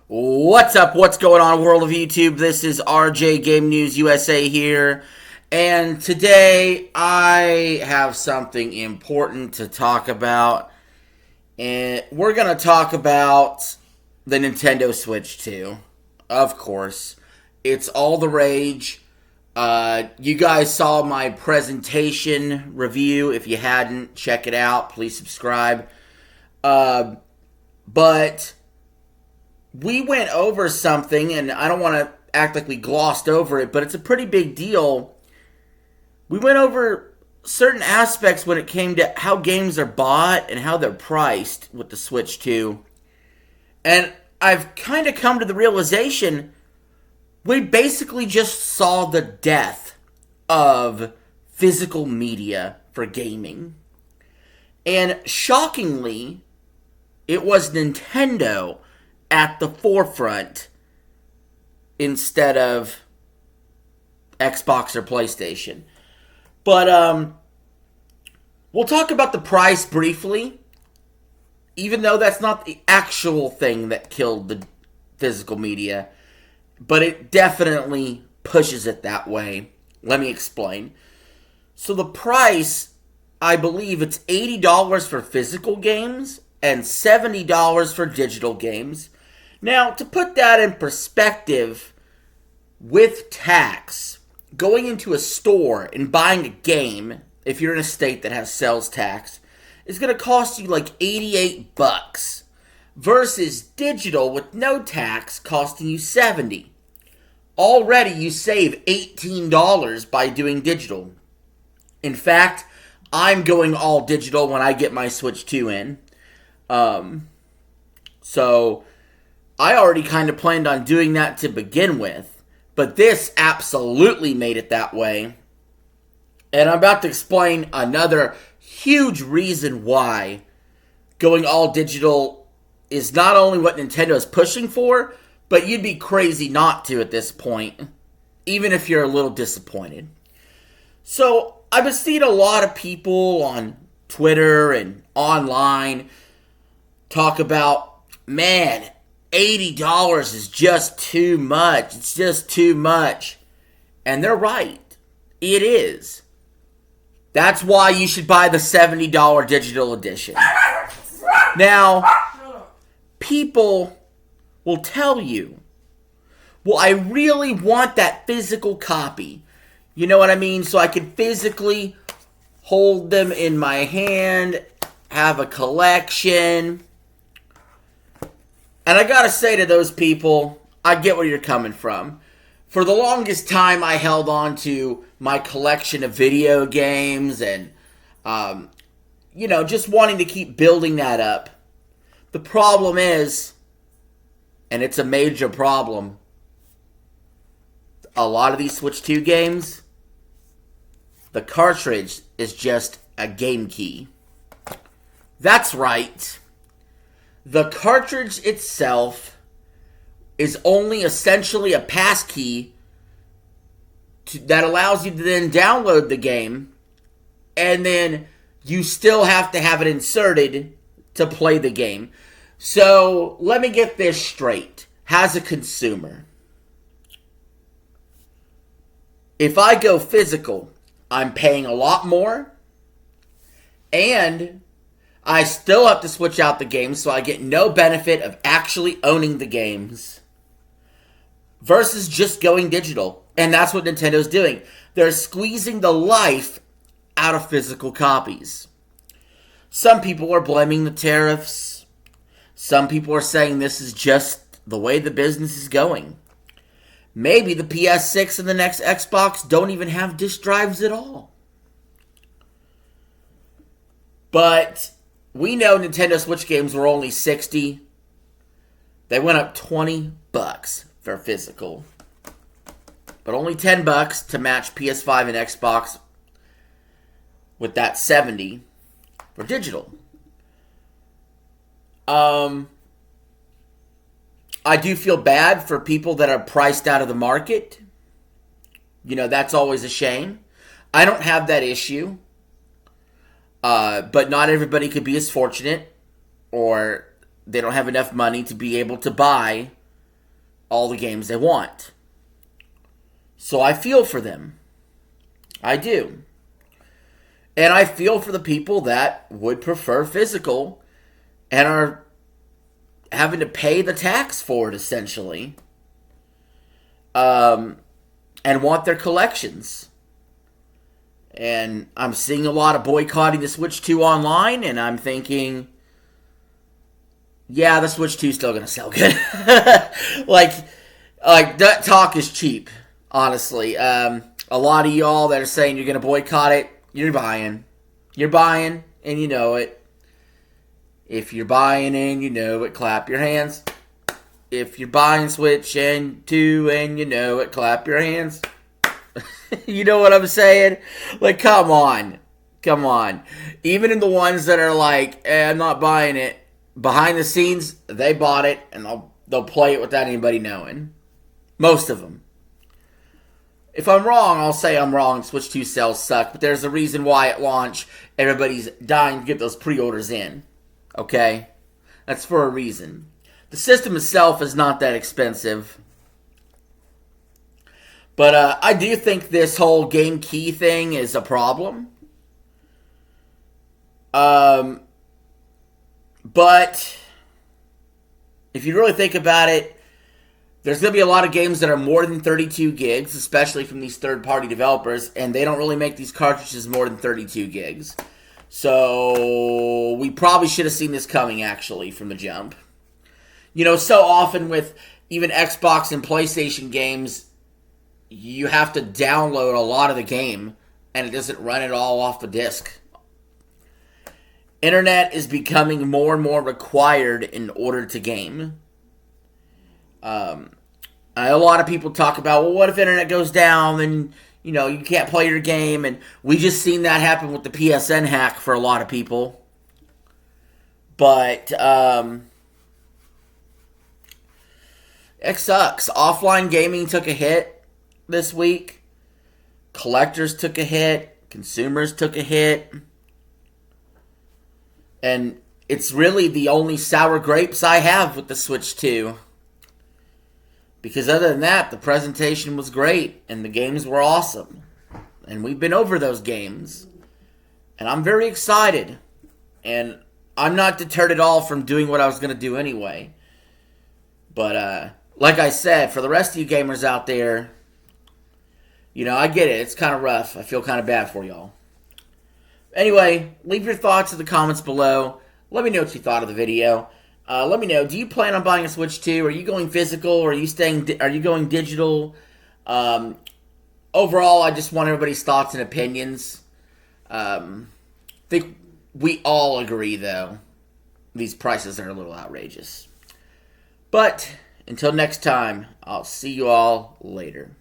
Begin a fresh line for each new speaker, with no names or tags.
What's up? What's going on, world of YouTube? This is RJ Game News USA here. And today I have something important to talk about. And we're going to talk about the Nintendo Switch 2. Of course. It's all the rage. You guys saw my presentation review. If you hadn't, check it out. Please subscribe. But we went over something, and I don't want to act like we glossed over it, but it's a pretty big deal. We went over certain aspects when it came to how games are bought and how they're priced with the Switch 2. And I've kind of come to the realization we basically just saw the death of physical media for gaming. And shockingly, it was Nintendo at the forefront instead of Xbox or PlayStation. But we'll talk about the price briefly, even though that's not the actual thing that killed the physical media, but it definitely pushes it that way. Let me explain. So the price, I believe it's $80 for physical games and $70 for digital games. Now, to put that in perspective, with tax, going into a store and buying a game, if you're in a state that has sales tax, is going to cost you like $88 versus digital with no tax costing you $70. Already you save $18 by doing digital. In fact, I'm going all digital when I get my Switch 2 in. So I already kind of planned on doing that to begin with, but this absolutely made it that way. And I'm about to explain another huge reason why going all digital is not only what Nintendo is pushing for, but you'd be crazy not to at this point, even if you're a little disappointed. So I've been seeing a lot of people on Twitter and online talk about, man, $80 is just too much. It's just too much. And they're right. It is. That's why you should buy the $70 digital edition. Now, people will tell you, well, I really want that physical copy. You know what I mean? So I can physically hold them in my hand, have a collection. And I gotta say to those people, I get where you're coming from. For the longest time, I held on to my collection of video games and, just wanting to keep building that up. The problem is, and it's a major problem, a lot of these Switch 2 games, the cartridge is just a game key. That's right. The cartridge itself is only essentially a passkey that allows you to then download the game, and then you still have to have it inserted to play the game. So let me get this straight. As a consumer, if I go physical, I'm paying a lot more, and I still have to switch out the games, so I get no benefit of actually owning the games versus just going digital. And that's what Nintendo's doing. They're squeezing the life out of physical copies. Some people are blaming the tariffs. Some people are saying this is just the way the business is going. Maybe the PS6 and the next Xbox don't even have disk drives at all. But we know Nintendo Switch games were only $60. They went up $20 for physical. But only $10 to match PS5 and Xbox with that $70 for digital. I do feel bad for people that are priced out of the market. That's always a shame. I don't have that issue. But not everybody could be as fortunate, or they don't have enough money to be able to buy all the games they want. So I feel for them. I do. And I feel for the people that would prefer physical and are having to pay the tax for it, essentially. And want their collections. And I'm seeing a lot of boycotting the Switch 2 online, and I'm thinking, yeah, the Switch 2 is still going to sell good. like that talk is cheap, honestly. A lot of y'all that are saying you're going to boycott it, you're buying. You're buying, and you know it. If you're buying and you know it, clap your hands. If you're buying Switch 2 and you know it, clap your hands. You know what I'm saying? Like, come on. Come on. Even in the ones that are like, I'm not buying it, behind the scenes, they bought it, and they'll play it without anybody knowing. Most of them. If I'm wrong, I'll say I'm wrong. Switch 2 sales suck, but there's a reason why at launch everybody's dying to get those pre-orders in. Okay? That's for a reason. The system itself is not that expensive. But I do think this whole game key thing is a problem. But if you really think about it, there's going to be a lot of games that are more than 32 gigs, especially from these third-party developers, and they don't really make these cartridges more than 32 gigs. So we probably should have seen this coming, actually, from the jump. You know, so often with even Xbox and PlayStation games, you have to download a lot of the game, and it doesn't run it all off the disc. Internet is becoming more and more required in order to game. A lot of people talk about, well, what if internet goes down and, you know, you can't play your game? And we just seen that happen with the PSN hack for a lot of people. But, it sucks. Offline gaming took a hit this week. Collectors took a hit. Consumers took a hit. And it's really the only sour grapes I have with the Switch 2. Because other than that, the presentation was great. And the games were awesome. And we've been over those games. And I'm very excited. And I'm not deterred at all from doing what I was going to do anyway. But, like I said, for the rest of you gamers out there, you know, I get it. It's kind of rough. I feel kind of bad for y'all. Anyway, leave your thoughts in the comments below. Let me know what you thought of the video. Let me know, do you plan on buying a Switch 2? Are you going physical? Or are you going digital? Overall, I just want everybody's thoughts and opinions. I think we all agree, though, these prices are a little outrageous. But until next time, I'll see you all later.